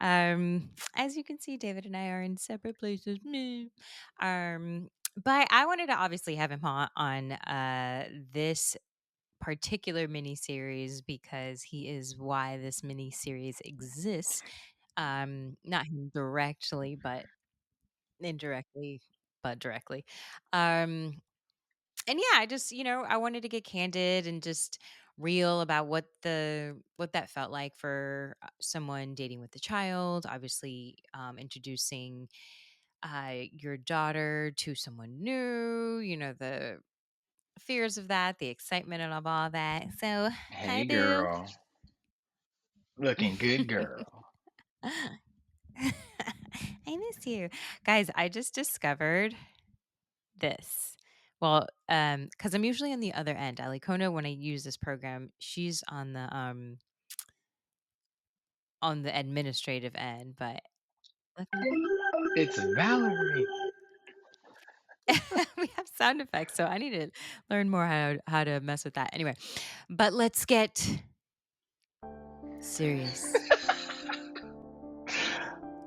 As you can see, David and I are in separate places. Meh. But I wanted to obviously have him on this particular mini series because he is why this mini series exists. Not him directly, but indirectly, but directly. Um, and yeah, I just, I wanted to get candid and just real about what that felt like for someone dating with a child, obviously introducing your daughter to someone new, the fears of that, the excitement of all that. So, hi Hey boo. girl, looking good girl. I miss you. Guys, I just discovered this. Well, because I'm usually on the other end. Alicona, when I use this program, she's on the administrative end, but luckily It's Valerie. we have sound effects, so I need to learn more how to mess with that. Anyway, but let's get serious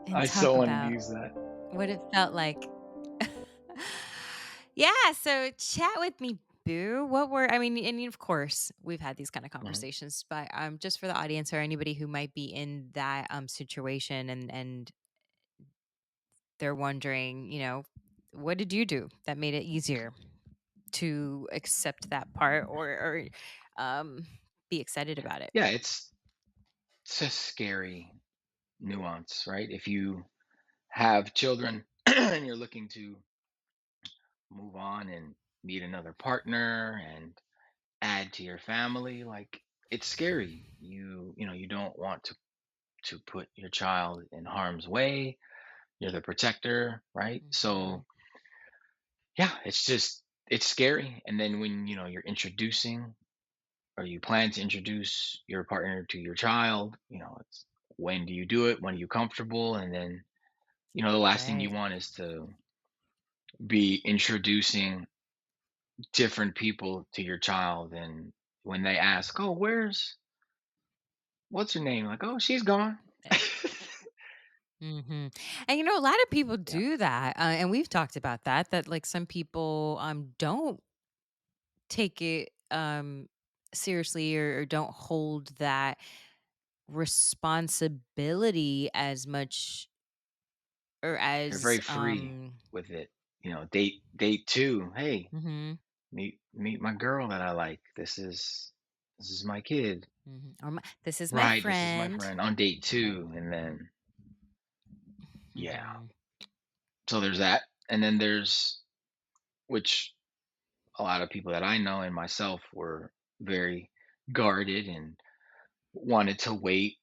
and I talk so wanted to about use that. what it felt like. Yeah, so chat with me, boo. I mean, and of course, we've had these kind of Mhm. conversations, but just for the audience or anybody who might be in that situation and they're wondering, what did you do that made it easier to accept that part or um be excited about it? Yeah, it's a scary nuance, right? If you have children and you're looking to move on and meet another partner and add to your family, like it's scary. You don't want to put your child in harm's way. You're the protector, right? Mhm. So yeah, it's scary. And then when you're introducing or you plan to introduce your partner to your child, it's when do you do it? When are you comfortable? And then, the last thing you Right. want is to be introducing different people to your child. And when they ask, oh, what's her name? Like, oh, she's gone. Mhm. And a lot of people Yeah, do that, and we've talked about that. That like some people don't take it seriously or don't hold that responsibility as much or they're as very free with it. Date two. Hey, mhm, meet my girl that I like. This is my kid. or this is my Right, this is my friend. friend on date Right. 2, and then yeah. Mhm. So there's that, and then there's which a lot of people that I know and myself were very guarded and wanted to wait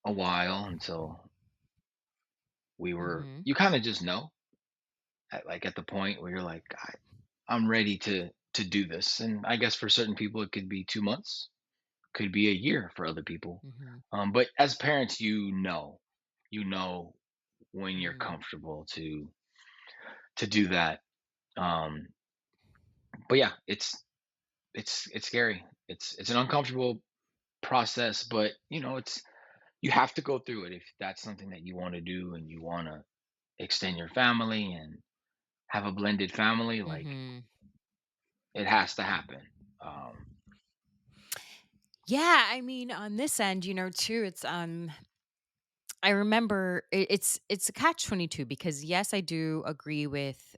a while until we were Mhm. you kinda just know at the point where you're like, I'm ready to do this." And I guess for certain people, it could be 2 months, could be a year for other people. Mhm. But as parents, you know when you're Mhm. comfortable to do that. Um, but yeah, it's scary. It's an uncomfortable process, but it's you have to go through it if that's something that you want to do and you want to extend your family and have a blended family. Like Mhm. it has to happen. Um, Yeah, I mean, on this end, too, it's I remember it's a catch 22 because yes, I do agree with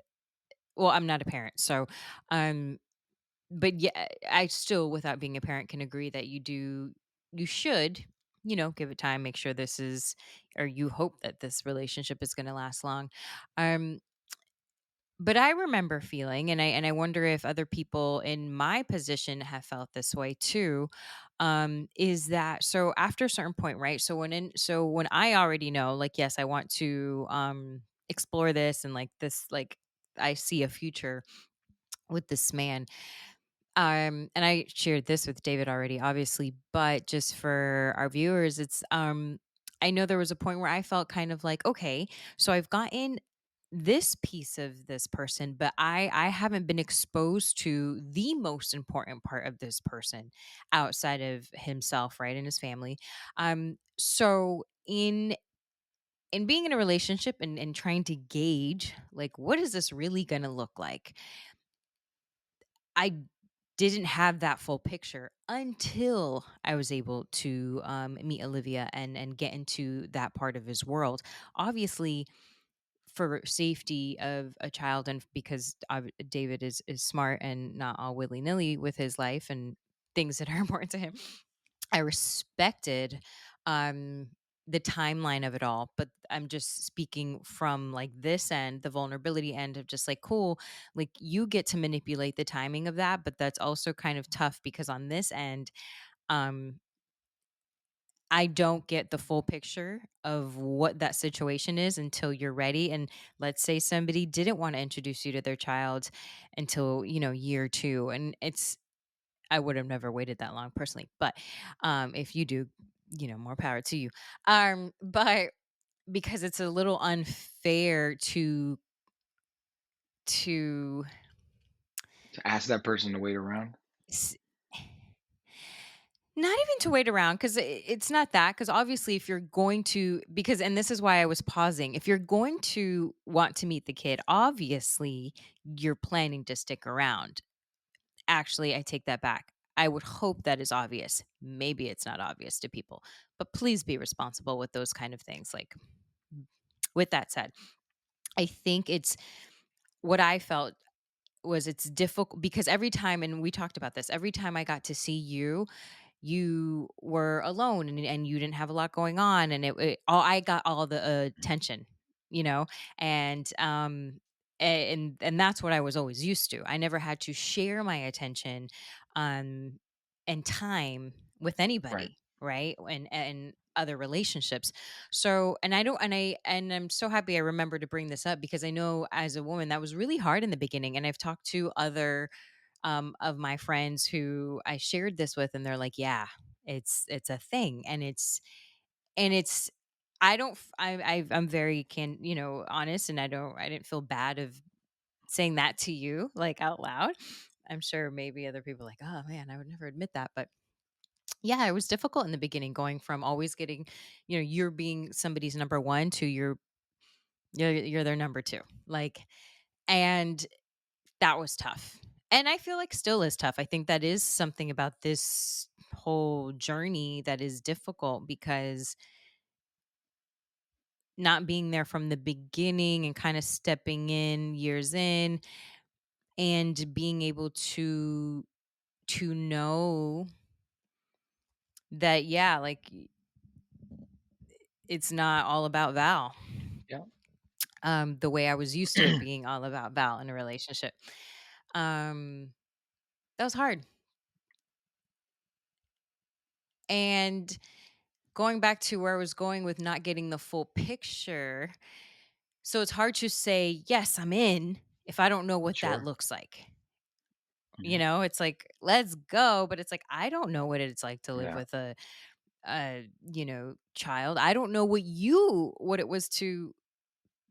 well, I'm not a parent. So, um but yeah, I still without being a parent can agree that you should, give it time, make sure this is or you hope that this relationship is going to last long. Um but I remember feeling, and I wonder if other people in my position have felt this way too. Is that so? After a certain point, right? So when I already know, like, yes, I want to explore this, and like this, like, I see a future with this man. And I shared this with David already, obviously, but just for our viewers, it's I know there was a point where I felt kind of like, okay, so I've gotten this piece of this person, but I haven't been exposed to the most important part of this person outside of himself, right, and his family. So in being in a relationship and trying to gauge like what is this really going to look like, I didn't have that full picture until I was able to meet Olivia and get into that part of his world. Obviously, for safety of a child, and because David is smart and not all willy nilly with his life and things that are important to him, I respected um the timeline of it all. But I'm just speaking from like this end, the vulnerability end of just like, cool, like you get to manipulate the timing of that, but that's also kind of tough because on this end, um I don't get the full picture of what that situation is until you're ready. And let's say somebody didn't want to introduce you to their child until, year two. And I would have never waited that long personally. But if you do, more power to you. But because it's a little unfair to To ask that person to wait around. s- not even to wait around, because it's not that. Because obviously, if you're going to, because, and this is why I was pausing, if you're going to want to meet the kid, obviously you're planning to stick around. Actually, I take that back. I would hope that is obvious. Maybe it's not obvious to people, but please be responsible with those kind of things. Like, with that said, I think it's what I felt was it's difficult because every time, and we talked about this, every time I got to see you, you were alone and you didn't have a lot going on, and I got all the attention, you know and and that's what I was always used to. I never had to share my attention um and time with Right. anybody, right, and other relationships. So, and I don't and I'm so happy I remember to bring this up because I know as a woman that was really hard in the beginning, and I've talked to other of my friends who I shared this with, and they're like, "Yeah, it's a thing," and it's. I don't. I'm very honest, and I didn't feel bad of saying that to you like out loud. I'm sure maybe other people are like, "Oh man, I would never admit that," but yeah, it was difficult in the beginning, going from always getting, you're being somebody's number one to you're their number two, like, and that was tough. And I feel like still is tough. I think that is something about this whole journey that is difficult because not being there from the beginning and kind of stepping in years in and being able to know that, yeah, like it's not all about Val. Yeah. The way I was used to it being all about Val in a relationship. Um that was hard. And going back to where I was going with not getting the full picture, so it's hard to say, "Yes, I'm in," if I don't know what that Sure. looks like. Hmm. It's like, "Let's go," but it's like, I don't know what it's like to live Yeah. with a child. I don't know what it was to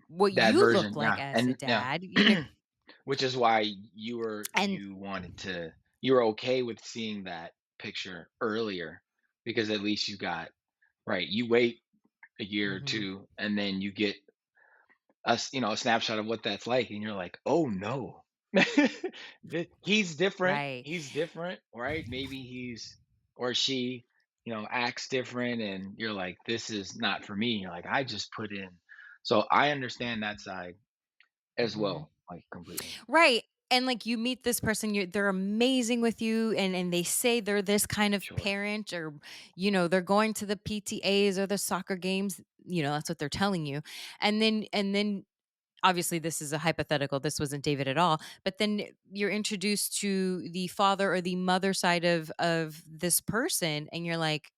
what That you look version. like Yeah. as a And yeah. dad. Which is why And you were okay with seeing that picture earlier, because at least you got right. You wait a year or Mhm. two, and then you get a snapshot of what that's like, and you're like, oh no. He's different. Right. He's different, right? Maybe he's or she, acts different, and you're like, this is not for me. You're like, I just put in. So I understand that side as Mhm. well, like completely. Right. And like you meet this person, they're amazing with you, and they say they're this kind of Sure. parent, or they're going to the PTAs or the soccer games, that's what they're telling you. And then obviously this is a hypothetical, this wasn't David at all, but then you're introduced to the father or the mother side of this person, and you're like,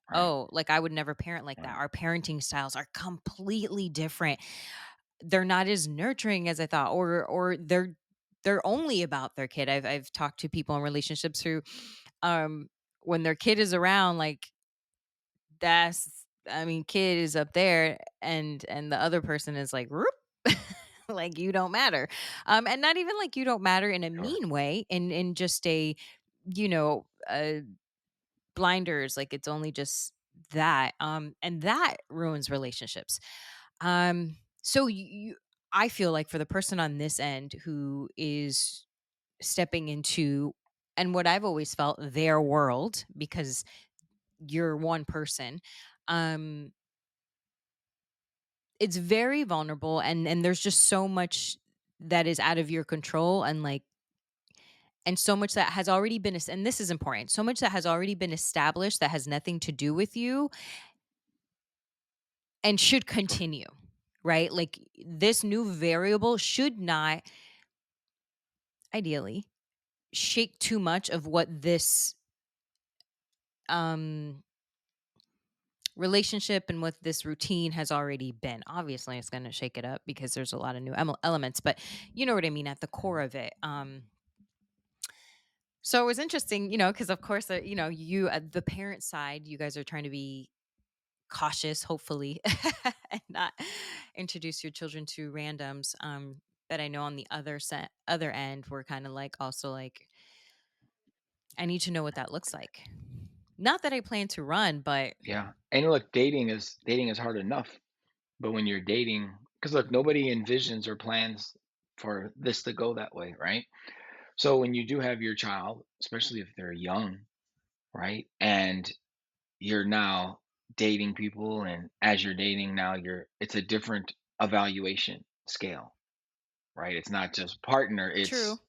Right. "Oh, like I would never parent like that. Right. Our parenting styles are completely different. They're not as nurturing as I thought, or they're only about their kid." I've talked to people in relationships who, um, when their kid is around, like kid is up there, and the other person is like, "Roop." like you don't matter. And not even like you don't matter in a Sure. mean way, in just a, you know, blinders, like it's only just that. And that ruins relationships. So I feel like for the person on this end who is stepping into, and what I've always felt, their world, because you're one person, um it's very vulnerable, and there's just so much that is out of your control, and like, and so much that has already been and this is important, so much that has already been established that has nothing to do with you and should Sure. continue, right? Like, this new variable should not, ideally, shake too much of what this um relationship and what this routine has already been. Obviously, it's going to shake it up because there's a lot of new elements, but you know what I mean at the core of it. So it was interesting, because of course, you at the parent side, you guys are trying to be cautious, hopefully, and not introduce your children to randoms. But I know on the other end, we're kind of like also like, I need to know what that looks like. Not that I plan to run, but Yeah. And look, dating is hard enough, but when you're dating, because look, mhm, nobody envisions or plans for this to go that way, right? So when you do have your child, especially if they're young, right? And you're now dating people, and as you're dating now, it's a different evaluation scale, right? It's not just partner, true. it's,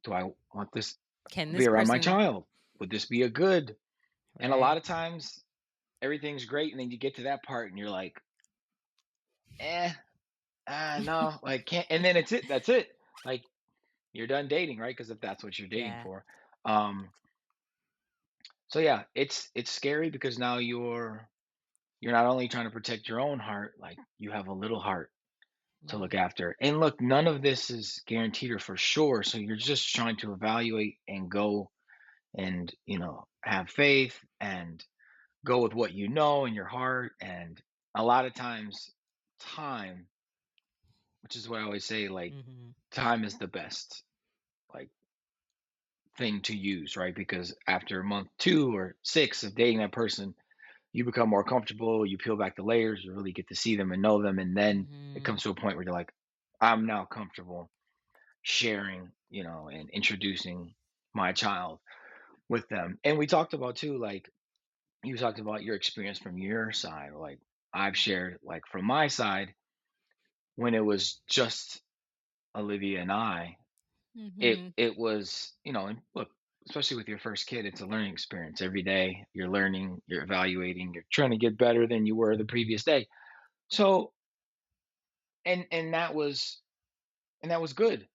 do I want this Can be this around my person, child? Would this be a good? And a lot right? of times everything's great, and then you get to that part and you're like, eh, no, like can't, and then that's it. Like, you're done dating, right? Because if that's what you're dating Yeah. for. Um, so yeah, it's scary because now you're not only trying to protect your own heart, like you have a little heart to look Mhm. after. And look, none of this is guaranteed or for sure. So you're just trying to evaluate and go and, have faith and go with what you know in your heart. And a lot of times, time, which is what I always say, like, Mhm. time is the best, like, thing to use, right? Because after month 2 or 6 of dating that person, you become more comfortable, you peel back the layers, you really get to see them and know them, and then it Mhm. comes to a point where you're like, I'm now comfortable sharing, and introducing my child with them. And we talked about too, like, you talked about your experience from your side, like I've shared, like, from my side, when it was just Olivia and I, it Mhm. it was, and look, especially with your first kid, it's a learning experience. Every day you're learning, you're evaluating, you're trying to get better than you were the previous day. So, and that was good.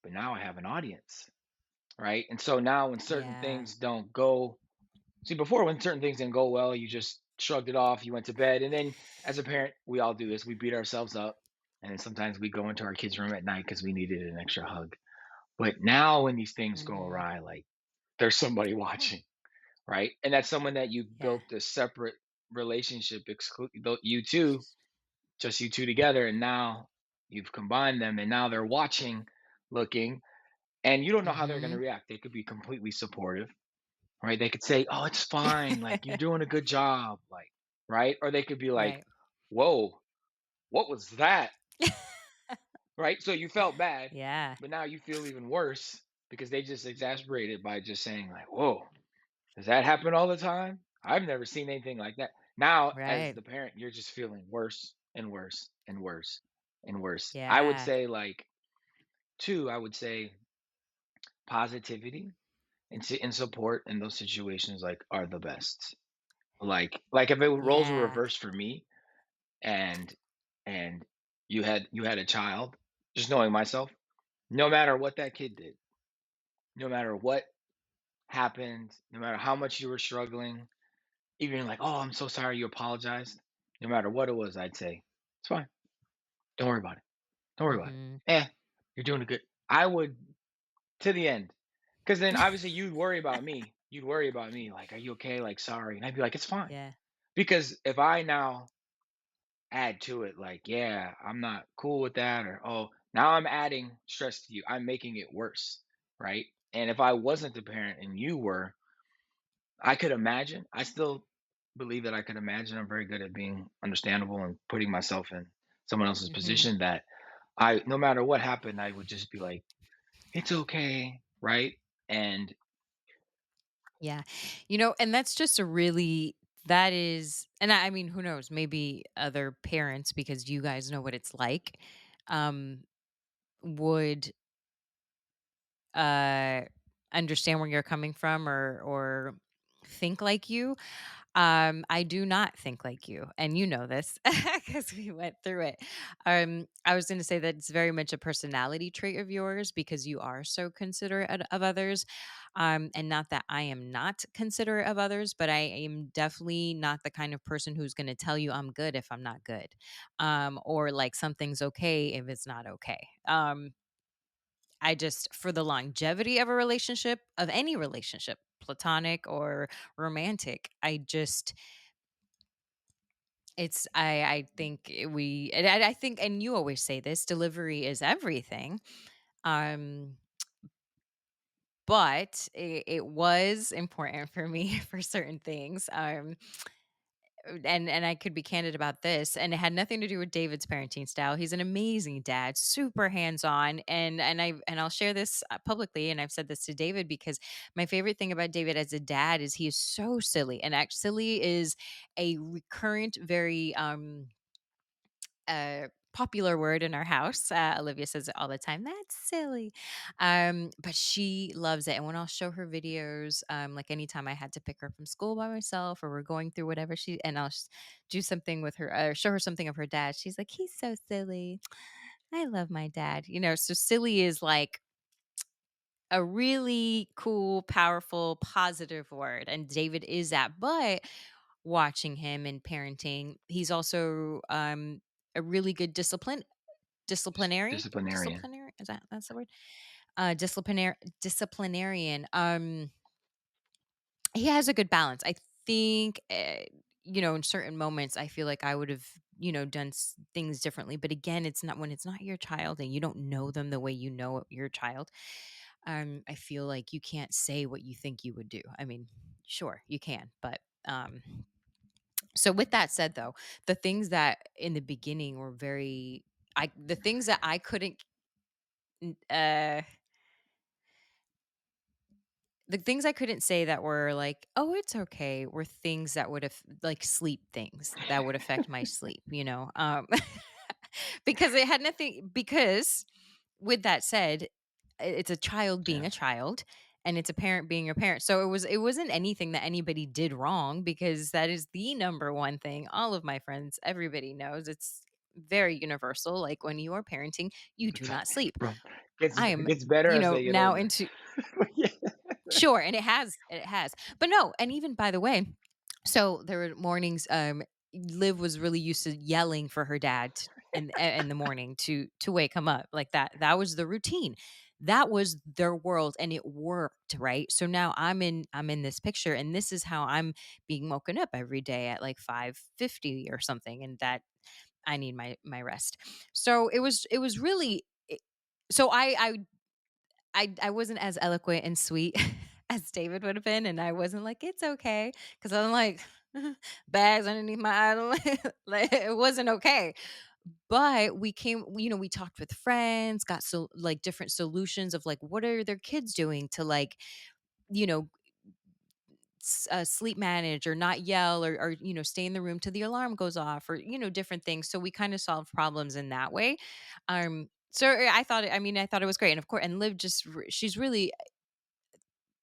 But now I have an audience, right? And so now when certain Yeah. things don't go, see, before, when certain things didn't go well, you just shrugged it off, you went to bed, and then as a parent, we all do this. We beat ourselves up, and then sometimes we go into our kids' room at night because we needed an extra hug. But now when these things go Mhm. awry, like, there's somebody watching, right? And that's someone that you've Yeah. built a separate relationship, you two, just you two together, and now you've combined them, and now they're watching, looking, and you don't know how they're going to Mhm. react. They could be completely supportive, right? They could say, "Oh, it's fine. Like, you're doing a good job." Like, right? Or they could be like, Right. "Whoa, what was that?" Right? So you felt bad, Yeah. but now you feel even worse because they just exasperated by just saying like, "Whoa, does that happen all the time? I've never seen anything like that." Now, as Right. the parent, you're just feeling worse and worse and worse and worse. I would Yeah. say, like, two, I would say positivity and support in those situations, like, are the best. Like if roles were Yeah. reversed for me, and and you had a child, just knowing myself, no matter what that kid did, no matter what happened, no matter how much you were struggling, even like, "Oh, I'm so sorry," you apologized. No matter what it was, I'd say, "It's fine. Don't worry about it. Don't worry about it. Mhm. You're doing a good." I would, to the end, because then obviously you'd worry about me. You'd worry about me, like, "Are you okay?" Like, "Sorry," and I'd be like, "It's fine." Yeah. Because if I now add to it like, "Yeah, I'm not cool with that," or, "Oh, now I'm adding stress to you. I'm making it worse," right? And if I wasn't the parent and you were, I could imagine. I still believe that I could imagine. I'm very good at being understandable and putting myself in someone else's Mhm. position that I no matter what happened, I would just be like, "It's okay," right? And Yeah. And that's just a really that is and I mean, who knows, maybe other parents because you guys know what it's like, um, would, uh, understand where you're coming from or think like you. I do not think like you, and you know this because we went through it. I was going to say that it's very much a personality trait of yours because you are so considerate of others. And not that I am not considerate of others, but I am definitely not the kind of person who's going to tell you I'm good if I'm not good, or like something's okay if it's not okay. I just, for the longevity of a relationship, of any relationship, platonic or romantic, I think and I think, and you always say this, delivery is everything. Um, but it was important for me for certain things. And I could be candid about this, and it had nothing to do with David's parenting style. He's an amazing dad, super hands-on, and I'll share this publicly, and I've said this to David because my favorite thing about David as a dad is he is so silly, and act silly is a recurrent, very popular word in our house. Olivia says it all the time. That's silly. But she loves it. And when I'll show her videos, like anytime I had to pick her from school by myself or we're going through whatever and do something with her, show her something of her dad. She's like, he's so silly. I love my dad. So silly is like a really cool, powerful, positive word. And David is that. But watching him and parenting, he's also a really good disciplinarian. disciplinary, is that's the word? Disciplinarian. He has a good balance. I think, in certain moments, I feel like I would have, done things differently. But again, it's not when it's not your child and you don't know them the way you know your child. I feel like you can't say what you think you would do. I mean, sure, you can, but um, so with that said, though, the things that in the beginning were the things that I couldn't, n- the things I couldn't say that were like, "Oh, it's okay," were things that would have like sleep things that would affect my sleep, because it had nothing because with that said, it's a child being Yeah. a child and it's a parent being a parent. So it wasn't anything that anybody did wrong because that is the number one thing all of my friends, everybody knows. It's very universal. Like when you are parenting, you do not sleep. Bro, gets I am, gets better as they get now older. into Yeah. sure, and it has. But no, and even by the way, so there were mornings, Liv was really used to yelling for her dad in the morning to wake him up. Like that was the routine. That was their world and it worked, right? So now I'm in this picture and this is how I'm being woken up every day at like 5:50 or something and that I need my rest. So it was really so I wasn't as eloquent and sweet as David would have been, and I wasn't like, "It's okay," because 'cause I'm like, bags underneath my eye, like, it wasn't okay. But we talked with friends, got like, different solutions of, like, what are their kids doing to, like, you know, sleep manage or not yell or stay in the room till the alarm goes off or different things. So we kind of solved problems in that way. So I thought it was great. And of course, and Liv she's really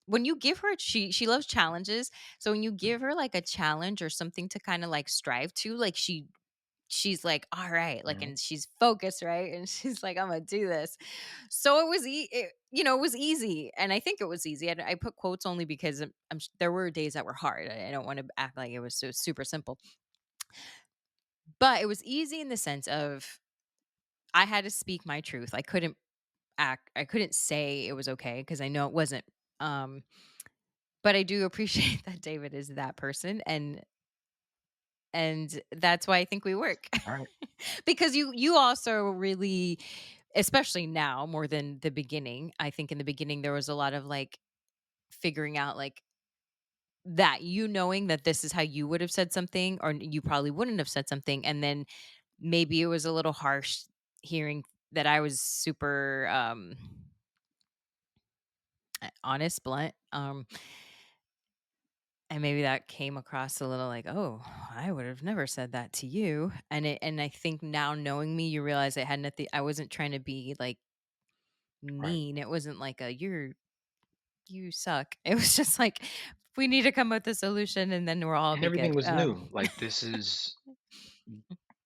when you give her she loves challenges. So when you give her like a challenge or something to kind of like strive to, like she's like, all right, like, Mhm. and she's focused, right? And she's like, I'm gonna do this. So it was easy, and I think it was easy. I put quotes only because there were days that were hard. I don't want to act like it was so super simple, but it was easy in the sense of I had to speak my truth. I couldn't say it was okay because I know it wasn't. Um, but I do appreciate that David is that person, and and that's why I think we work. All right. Because you also really, especially now more than the beginning, I think in the beginning there was a lot of, like, figuring out, like, that you knowing that this is how you would have said something, or you probably wouldn't have said something, and then maybe it was a little harsh hearing that I was super, honest, blunt, and maybe that came across a little like, "Oh, I would have never said that to you." And I think now knowing me, you realize it had nothing, I wasn't trying to be, like, Right. mean. It wasn't like a you suck." It was just like, we need to come up with a solution and then we'll all And be everything good. was new. Like, this is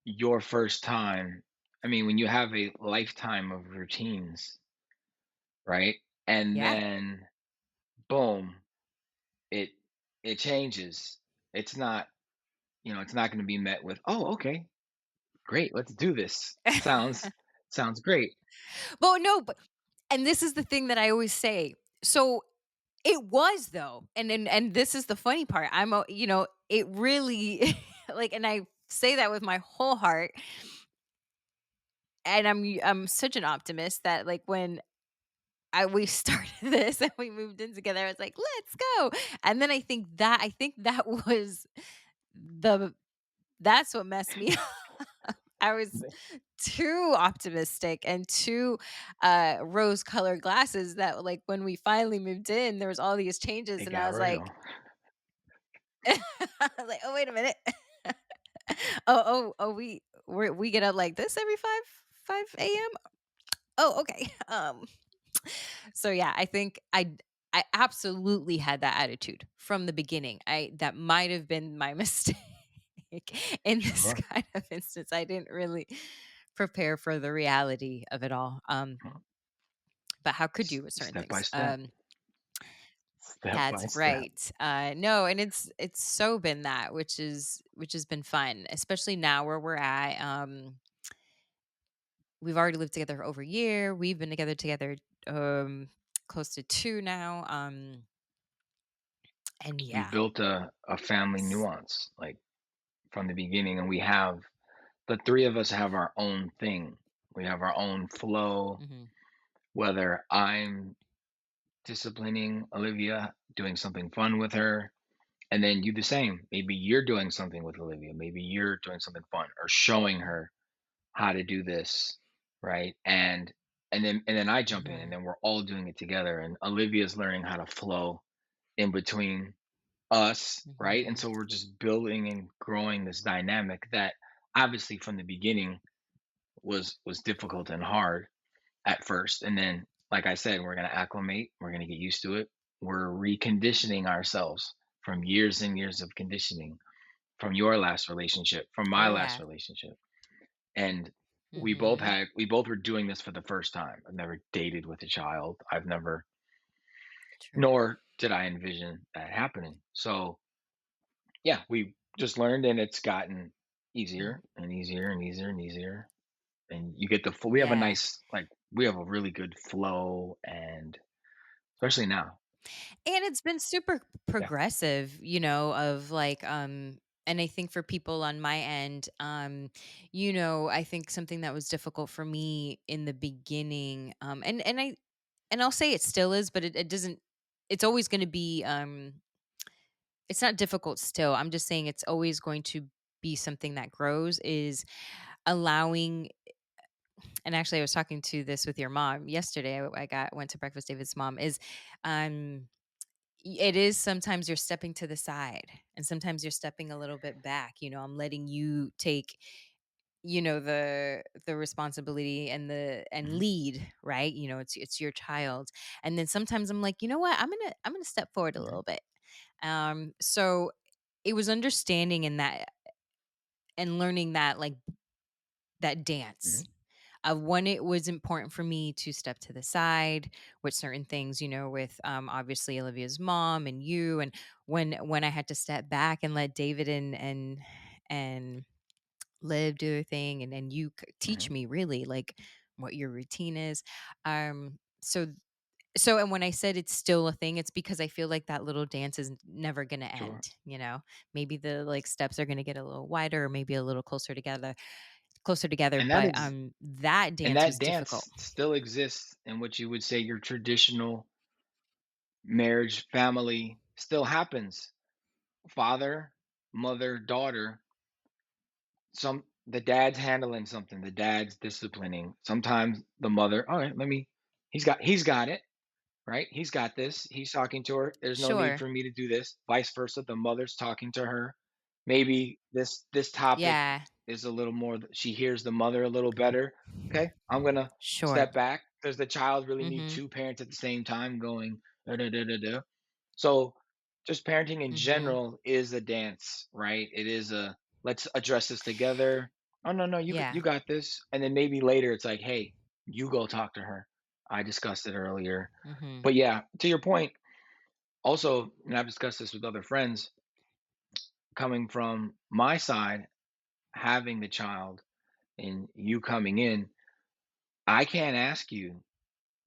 your first time. I mean, when you have a lifetime of routines, right? And Yeah. then boom, it it changes. It's not, it's not going to be met with, "Oh, okay. Great. Let's do this. Sounds great." But no, but and this is the thing that I always say. So it was though, and this is the funny part. It really like, and I say that with my whole heart. And I'm such an optimist that, like, when we started this and we moved in together, I was like, let's go. And then I think that was the that's what messed me up. I was They too optimistic and too rose colored glasses that, like, when we finally moved in, there was all these changes it and I got was real. like, I was like, oh, wait a minute. We get up like this every 5 a.m. Oh, okay. So yeah, I think I absolutely had that attitude from the beginning. I That might have been my mistake in this Sure. kind of instance. I didn't really prepare for the reality of it all. But how could you with certain Step by things? step. Step by That's step. right. No, and it's so been that, which has been fun, especially now where we're at. We've already lived together for over a year. We've been together close to 2 now. And We yeah. built a family s- nuance, like, from the beginning, and the 3 of us have our own thing. We have our own flow, mhm, whether I'm disciplining Olivia, doing something fun with her, and then you the same. Maybe you're doing something with Olivia, maybe you're doing something fun or showing her how to do this, right? And then I jump in, and mhm, then we're all doing it together, and Olivia's learning how to flow in between us, right? And mhm. so we're just building and growing this dynamic that obviously from the beginning was difficult and hard at first. And then, like I said, we're going to acclimate, we're going to get used to it. We're reconditioning ourselves from years and years of conditioning, from your last relationship, from my Oh last yeah. relationship. And Mhm. we both were doing this for the first time. I've never dated with a child. I've never, True. nor did I envision that happening. So yeah, we just learned, and it's gotten Mhm. easier and easier and easier and easier. And you get the full, we have a Yeah. nice, like, we have a really good flow, and especially now. And it's been super Yeah. progressive, of like, and I think for people on my end, I think something that was difficult for me in the beginning, and I'll say it still is, but it doesn't, it's always going to be, it's not difficult still. I'm just saying it's always going to be something that grows, is allowing. And actually I was talking to this with your mom yesterday. I went to breakfast with David's mom, is um it is sometimes you're stepping to the side and sometimes you're stepping a little bit back. I'm letting you take, the responsibility and Mhm. lead, right? It's your child. And then sometimes I'm like, you know what? I'm going to step forward a Okay. little bit. So it was understanding in that and learning that, like, that dance Mhm. of when it was important for me to step to the side with certain things, with obviously Olivia's mom and you, and when I had to step back and let David and Liv do their thing, and you teach Mhm. me really, like, what your routine is. So So, and when I said it's still a thing, it's because I feel like that little dance is never gonna Sure. end, you know? Maybe the, like, steps are gonna get a little wider or maybe a little closer together, And that but, is that and dance that was difficult. dance still exists in what you would say your traditional marriage family still happens. Father, mother, daughter, the dad's handling something, the dad's disciplining. Sometimes the mother, all right, he's got it. Right? He's got this. He's talking to her. There's no need Sure. for me to do this. Vice versa, the mother's talking to her. Maybe this topic Yeah. is a little more she hears the mother a little better. Okay, I'm gonna Sure. step back. Does the child really need Mhm. two parents at the same time going da da da da da? So just parenting in Mhm. general is a dance, right? It is a let's address this together. Oh no, no, Yeah. you got this. And then maybe later it's like, hey, you go talk to her. I discussed it earlier. Mhm. But yeah, to your point, also, and I've discussed this with other friends, coming from my side, having the child and you coming in, I can't ask you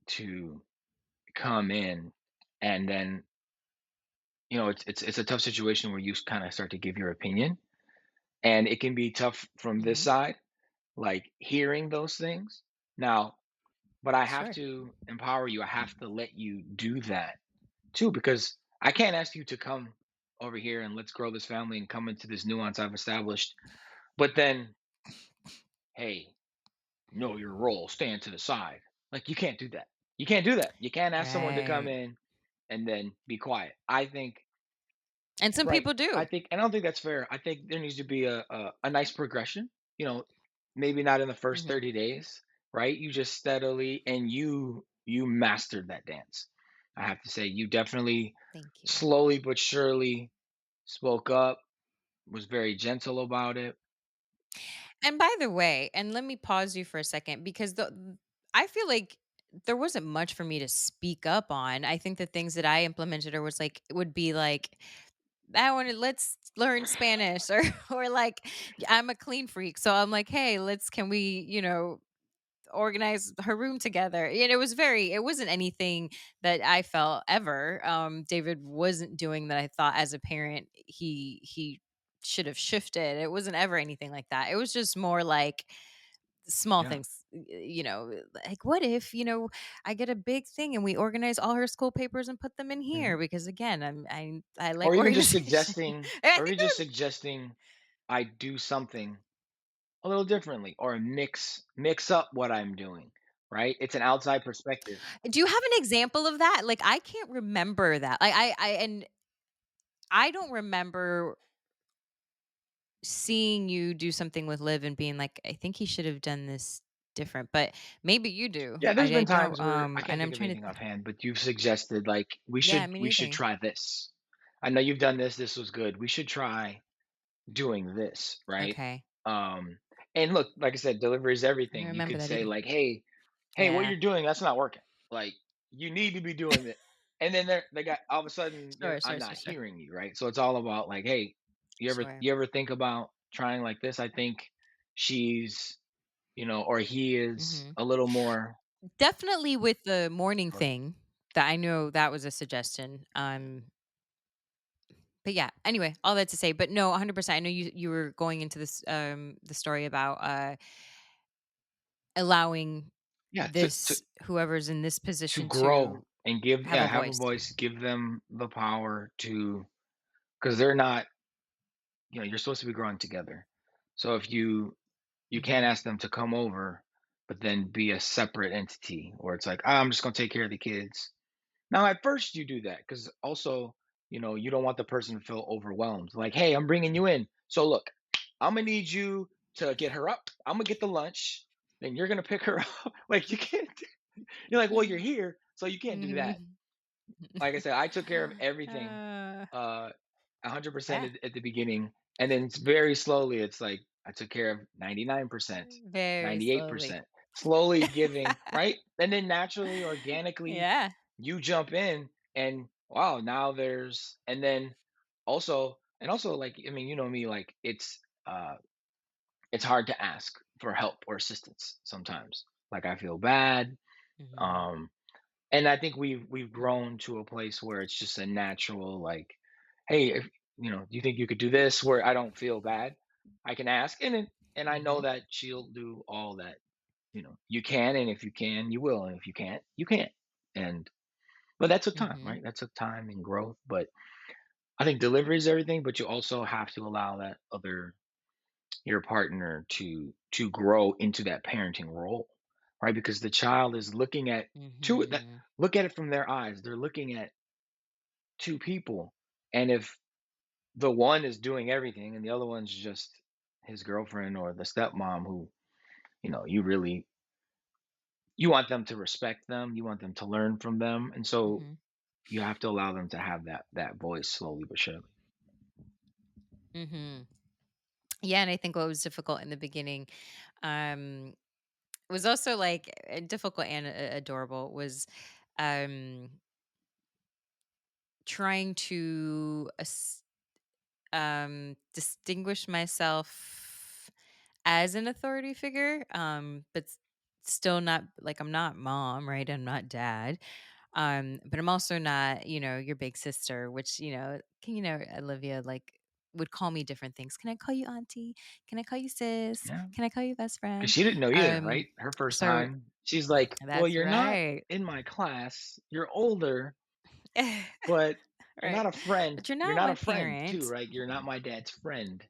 to come in and then, it's a tough situation where you kind of start to give your opinion. And it can be tough from this Mhm. side, like hearing those things. Now, but I have Sure. to empower you. I have to let you do that too, because I can't ask you to come over here and let's grow this family and come into this nuance I've established. But then, hey, know your role, stand to the side. Like you can't do that. You can't do that. You can't ask someone to come Right. in and then be quiet. I think And some right. people I do. think, and I don't think that's fair. I think there needs to be a nice progression. Maybe not in the first Mhm. 30 days, right? You just steadily and you mastered that dance. I have to say, you definitely Thank you. slowly but surely spoke up, was very gentle about it. And by the way, and let me pause you for a second because I feel like there wasn't much for me to speak up on. I think the things that I implemented or was like would be like I want to let's learn Spanish or or like I'm a clean freak. So I'm like, "Hey, let's can we, organize her room together." And it wasn't anything that I felt ever David wasn't doing that I thought as a parent he should have shifted. It wasn't ever anything like that. It was just more like small Yeah. things, like what if, I get a big thing and we organize all her school papers and put them in here Mhm. because again, I Or like even just organization. suggesting And I or think even just suggesting I do something a little differently or mix up what I'm doing, right? It's an outside perspective. do you have an example of that? Like I can't remember that. Like and I don't remember seeing you do something with Liv and being like, "I think he should have done this different," but maybe you do. Yeah, there's I been don't, times where I can't and I'm think of trying to anything think. offhand, but you've suggested like Yeah, me we should neither. try this. I know you've done this, this was good. We should try doing this, right? Okay. Um, and look, like I said, delivery is I don't everything. You remember could that say either. like, "Hey, what Yeah. you're doing, that's not working. Like, you need to be doing it." And then they got all of a sudden, Sure, I'm sure, sure, not sure. hearing you, right? So it's all about like, "Hey, Sure. you ever think about trying like this? I think she's, or he is Mhm. a little more." Definitely with the morning Sure. thing, that I know that was a suggestion, but yeah, anyway, all that to say, but no, 100%. I know you were going into this, the story about, allowing Yeah, this whoever's in this to position grow to and give have a have a voice. voice, give them the power to, because they're not, you're supposed to be growing together. So if you can't Mhm. ask them to come over, but then be a separate entity where it's like, "Ah, I'm just gonna take care of the kids." Now, at first, you do that because also, you don't want the person to feel overwhelmed. Like, "Hey, I'm bringing you in. So look, I'm gonna need you to get her up. I'm gonna get the lunch. Then you're gonna pick her up." Like, you can't. You're like, "Well, you're here, so you can't do that." Mhm. Like I said, I took care of everything, Uh, 100% yeah, at the beginning, and then it's very slowly, it's like I took care of 99%, very slowly. 98%, slowly giving, right? And then naturally, organically, Yeah. you jump in and wow, now there's and then also like I mean, you know me, like it's hard to ask for help or assistance sometimes. Like I feel bad. Mhm. Um And I think we've grown to a place where it's just a natural, like, "Hey, if do you think you could do this?" Where I don't feel bad. I can ask, and I know Mhm. that she'll do all that, you can, and if you can, you will, and if you can't, you can't. And but that took time, Mhm. right? That took time and growth, but I think delivery is everything, but you also have to allow that other your partner to grow into that parenting role, right? Because the child is looking at two that Mhm. look at it from their eyes. They're looking at two people, and if the one is doing everything and the other one's just his girlfriend or the stepmom who you want them to respect them, you want them to learn from them, and so Mhm. you have to allow them to have that voice slowly but surely. Mhm. Yeah, and I think what was difficult in the beginning, um, was also like difficult and adorable was um trying to distinguish myself as an authority figure, but still not like I'm not mom, right? I'm not dad. But I'm also not, your big sister, which, Olivia like would call me different things. Can I call you auntie? Can I call you sis? Yeah, Can I call you best because friend? she didn't know either, Um, right? Her first so time, she's like, "Well, that's you're not right. in my class. You're older, but you're Right. not a friend. But you're You're not not my a friend too, parent. right? You're not my dad's friend.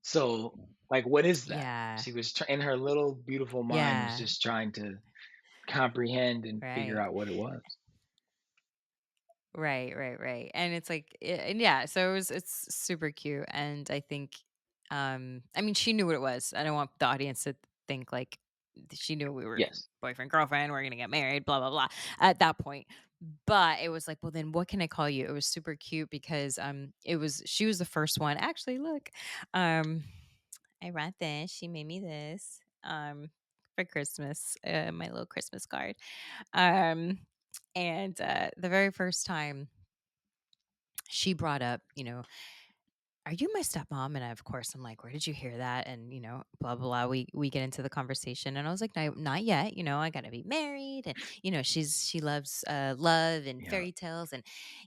So, like, what is that?" Yeah. She was in her little beautiful mind was Yeah. just trying to comprehend and figure Right. out what it was. Right, right, right. And it's like and yeah, so it's super cute and I think I mean she knew what it was. I don't want the audience to think like she knew we were Yes, boyfriend girlfriend, we're going to get married, blah blah blah at that point. But it was like, well then what can I call you? It was super cute because it was she was the first one. Actually, look. Um I wrote this. She made me this for Christmas, my little Christmas card. Um and the very first time she brought up, "Are you my stepmom?" And of course, I'm like, "Where did you hear that?" And blah blah blah. We get into the conversation, and I was like, "No, not yet. I got to be married, and she loves love and yeah, fairy tales, and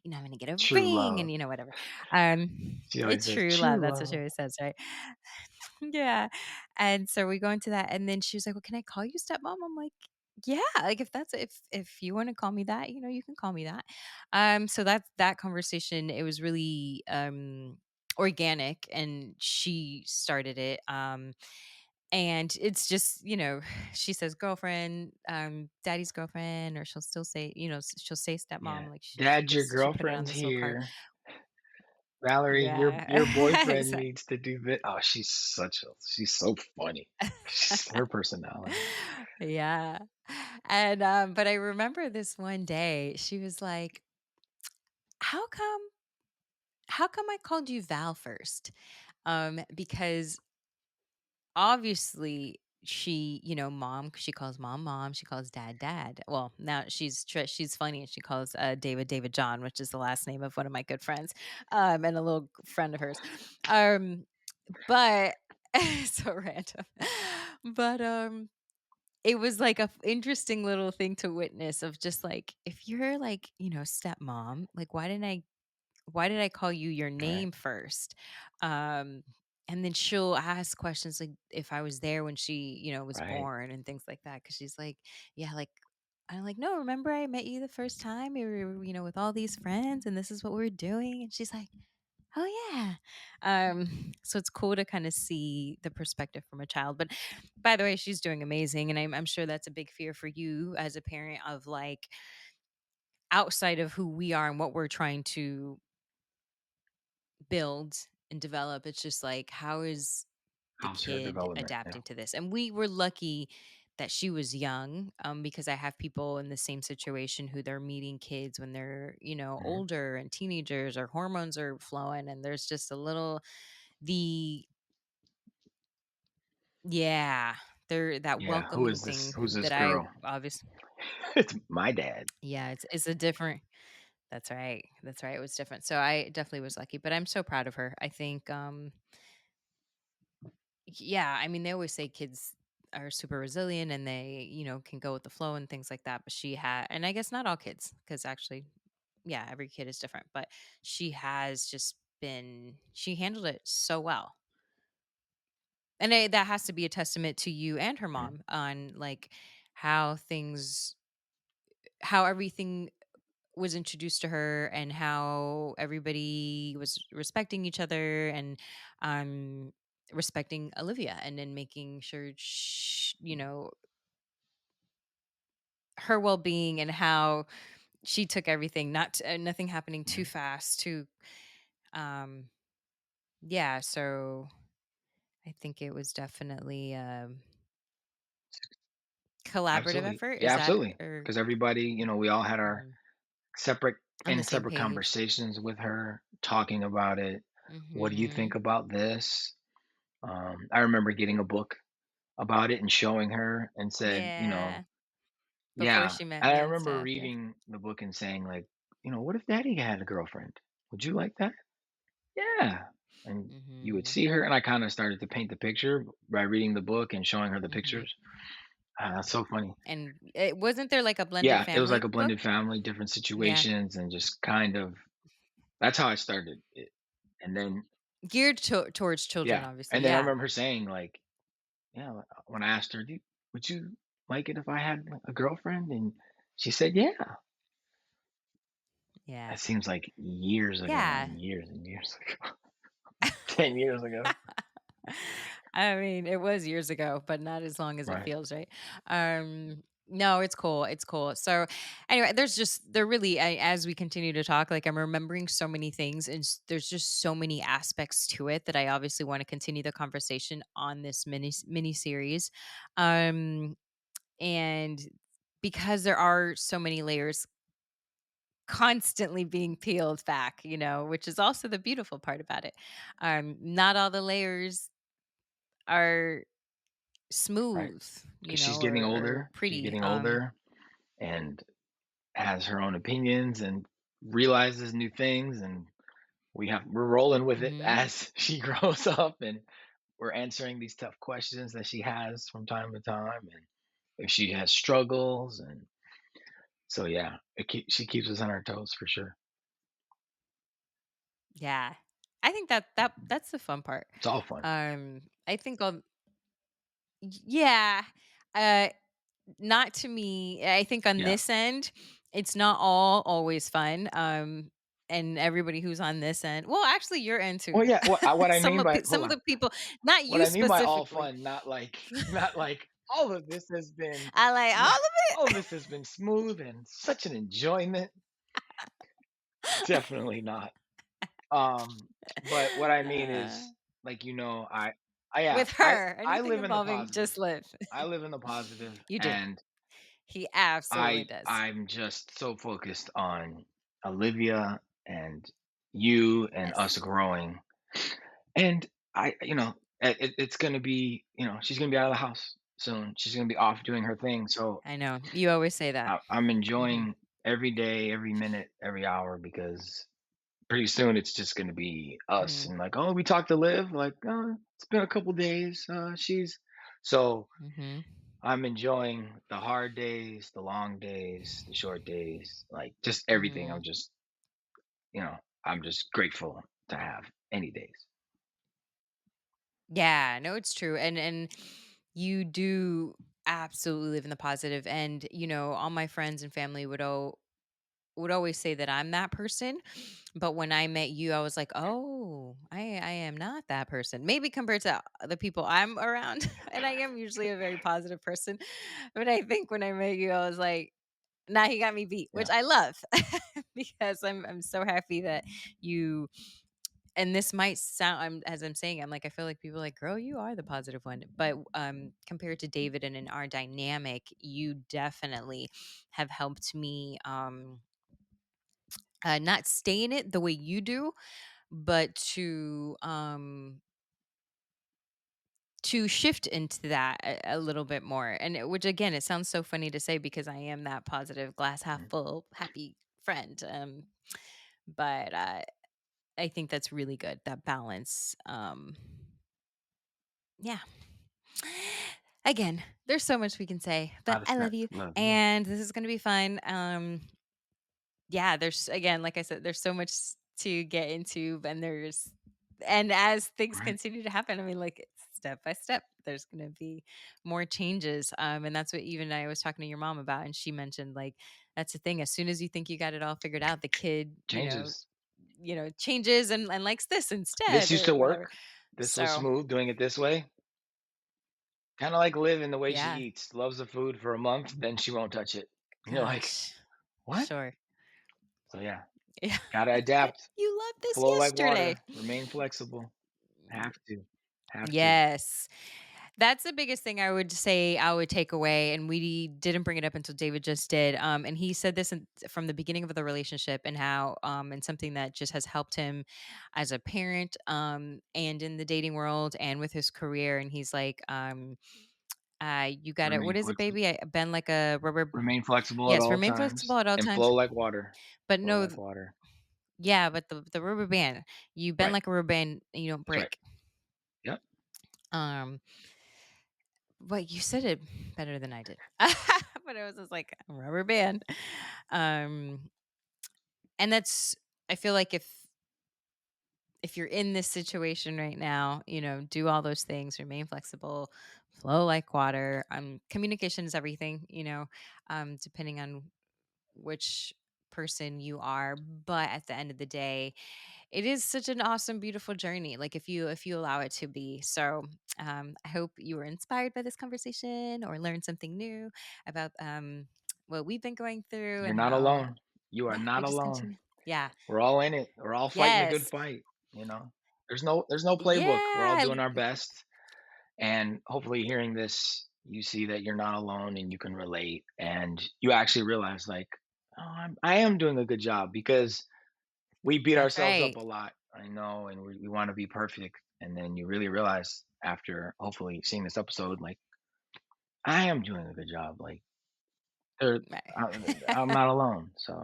I'm gonna get a true ring, and love. whatever." Um, She always it's says true love. true That's what she love. always says, right? Yeah. And so we go into that, and then she was like, "Well, can I call you stepmom?" I'm like, "Yeah, like if you want to call me that, you can call me that." So that's that conversation. It was really organic, and she started it. And it's just, she says girlfriend, daddy's girlfriend, or she'll still say, she'll say stepmom, Yeah, like she Dad, your just she put it on girlfriend's this little card. here. Valerie, your Yeah. boyfriend Exactly. needs to do this. Oh, she's so funny. She's her personality. Yeah. And but I remember this one day she was like, "How come I called you Val first?" Because obviously she, mom, 'cause she calls mom mom, she calls dad dad. Well, now she's funny and she calls David John, which is the last name of one of my good friends. And a little friend of hers. Um but so random. But it was like a interesting little thing to witness of just like if you're like, stepmom, like why did I call you your Right, name first? Um and then she'll ask questions like if I was there when she, was right. born and things like that cuz she's like, yeah, like I'm like, "No, remember I met you the first time? We were, with all these friends and this is what we were doing." And she's like, "Oh yeah." So it's cool to kind of see the perspective from a child. But by the way, she's doing amazing, and I'm sure that's a big fear for you as a parent of like outside of who we are and what we're trying to build and develop. It's just like how is the How's her kid development? Yeah. adapting to this? And we were lucky that she was young, because I have people in the same situation who they're meeting kids when they're, Mhm. older and teenagers or hormones are flowing and there's just a little the yeah, they're that Yeah. Who welcoming is this? Who's thing this that I girl? obviously It's my dad. yeah, it's a different that's right. That's right. It was different. So I definitely was lucky, but I'm so proud of her. I think yeah, I mean they always say kids are super resilient and they, can go with the flow and things like that. But she had, and I guess not all kids, because actually, yeah, every kid is different, but she has just she handled it so well. And that has to be a testament to you and her Mhm. mom on like how things, how everything was introduced to her and how everybody was respecting each other and um respecting Olivia and then making sure her well-being and how she took everything, not nothing happening too Mhm. fast, too um yeah, so I think it was definitely collaborative Absolutely. effort. Is Yeah, that absolutely. or Because everybody, we all had our mhm, separate on the in same separate page? conversations with her, talking about it. What do you think Mhm. about this? I remember getting a book about it and showing her and said, Yeah, before yeah. she met And I me and remember stuff, yeah. reading the book and saying, like, what if daddy had a girlfriend? Would you like that? Yeah. And you would Mhm. see her, and I kind of started to paint the picture by reading the book and showing her the Mhm. pictures. That's so funny. And it wasn't there like a blended Yeah, it was like family a book? blended family, different Yeah. situations, and just kind of that's how I started it. And then, Geared towards children, yeah, obviously. and then I Yeah. remember her saying, like, yeah, when I asked her, would you like it if I had like, a girlfriend? And she said, yeah. Yeah. That seems like years ago Yeah. and years and years ago, 10 years ago. I mean, it was years ago, but not as long as it Right. feels, right? No, it's cool. It's cool. So, anyway, there really, as we continue to talk, like I'm remembering so many things, and there's just so many aspects to it that I obviously want to continue the conversation on this mini series, um, and because there are so many layers constantly being peeled back, which is also the beautiful part about it. Not all the layers are Right. smooth, Because she's getting or older. She's pretty. getting older and has her own opinions and realizes new things. And we're rolling with it Mhm. as she grows up. And we're answering these tough questions that she has from time to time. And if she has struggles. And so, yeah, she keeps us on our toes for sure. Yeah. I think that's the fun part. It's all fun. I think on yeah. Uh Not to me. I think on Yeah. this end, it's not all always fun. And everybody who's on this end, well, actually, your end too. Well, yeah. What I mean by Some hold of on. the people, not What you I mean by all specifically. fun, not like not like all of this has been I like all yeah, all of of this has been smooth and such an enjoyment. Definitely not. But what I mean it. is, like, yeah, With her, I anything live in the involving positive. just live. I live in the positive, You do. and He absolutely does. I'm just so focused on Olivia and you and us Yes. growing. And it's gonna be, she's gonna be out of the house soon. She's gonna be off doing her thing. So I know. You always say that. I'm Mhm. enjoying every day, every minute, every hour because pretty soon it's just gonna be us Mhm. and like, oh, we talked to Liv, like, oh, it's been a couple days. She's so Mhm. I'm enjoying the hard days, the long days, the short days, like just everything. Mhm. You know, I'm just grateful to have any days. Yeah, no, it's true. And you do absolutely live in the positive. And, all my friends and family would always say that I'm that person. But when I met you, I was like, "Oh, I am not that person." Maybe compared to the people I'm around, and I am usually a very positive person. But I think when I met you, I was like, "Nah, he got me beat," which Yeah. I love because I'm so happy that you. And this might sound, as I'm saying, I'm like, I feel like people are like, "Girl, you are the positive one." But compared to David and in our dynamic, you definitely have helped me. Not stay in it the way you do, but to shift into that a little bit more. And which again, it sounds so funny to say because I am that positive glass half Mhm. full happy friend. But I think that's really good, that balance. Yeah. Again, there's so much we can say, but Not a I love stress. you, Love you. and this is gonna be fun. Yeah, there's again, like I said, there's so much to get into, and as things Right. continue to happen, I mean, like it's step by step, there's gonna be more changes. And that's what even I was talking to your mom about, and she mentioned like that's the thing. As soon as you think you got it all figured out, the kid, Changes. changes and likes this instead This used or to whatever. work. This was So smooth doing it this way. Kind of like living the way she yeah, eats. Loves the food for a month, then she won't touch it. And you're like, gosh, what? sure, So yeah, yeah. gotta But adapt. you loved this Flow like yesterday. water. Remain flexible. Have to. Have to. Yes. That's the biggest thing I would say I would take away, and we didn't bring it up until David just did. And he said this from the beginning of the relationship, and how, and something that just has helped him as a parent, and in the dating world, and with his career. And he's like, "You got it. What Remain is it, flexible. baby? I bend like a rubber. Remain flexible at Yes, all remain flexible times at all and times, flow like water. but Flow no, like water. yeah, but the rubber band, you bend Right. like a rubber band, and you don't That's right. break." Yep. Um, But you said it better than I did. But it was just like a rubber band. Um, and that's I feel like if you're in this situation right now, do all those things, remain flexible, flow like water. Communication is everything, depending on which person you are. But at the end of the day, it is such an awesome, beautiful journey. Like if you allow it to be. So I hope you were inspired by this conversation or learned something new about what we've been going through You're and not how, alone. You are yeah, not we just alone. continue. Yeah. We're all in it. We're all fighting a good Yes. fight, you know. There's no playbook. We're all Yeah. doing our best. And hopefully hearing this, you see that you're not alone and you can relate and you actually realize like, oh, I am doing a good job because we beat That's ourselves up right. a lot. I know, and we want to be perfect. And then you really realize after hopefully seeing this episode, like I am doing a good job. Like there, Right. I, I'm not alone. So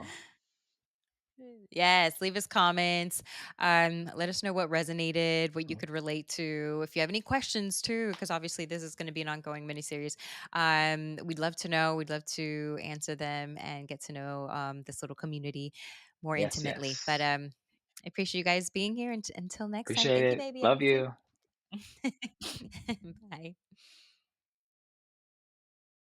Yes, leave us comments. Let us know what resonated, what you could relate to. If you have any questions too, because obviously this is going to be an ongoing miniseries. We'd love to know. We'd love to answer them and get to know this little community more yes, intimately. But yes. I appreciate you guys being here. And until next time, Appreciate thank you, it. baby. I Love love you. you. Bye.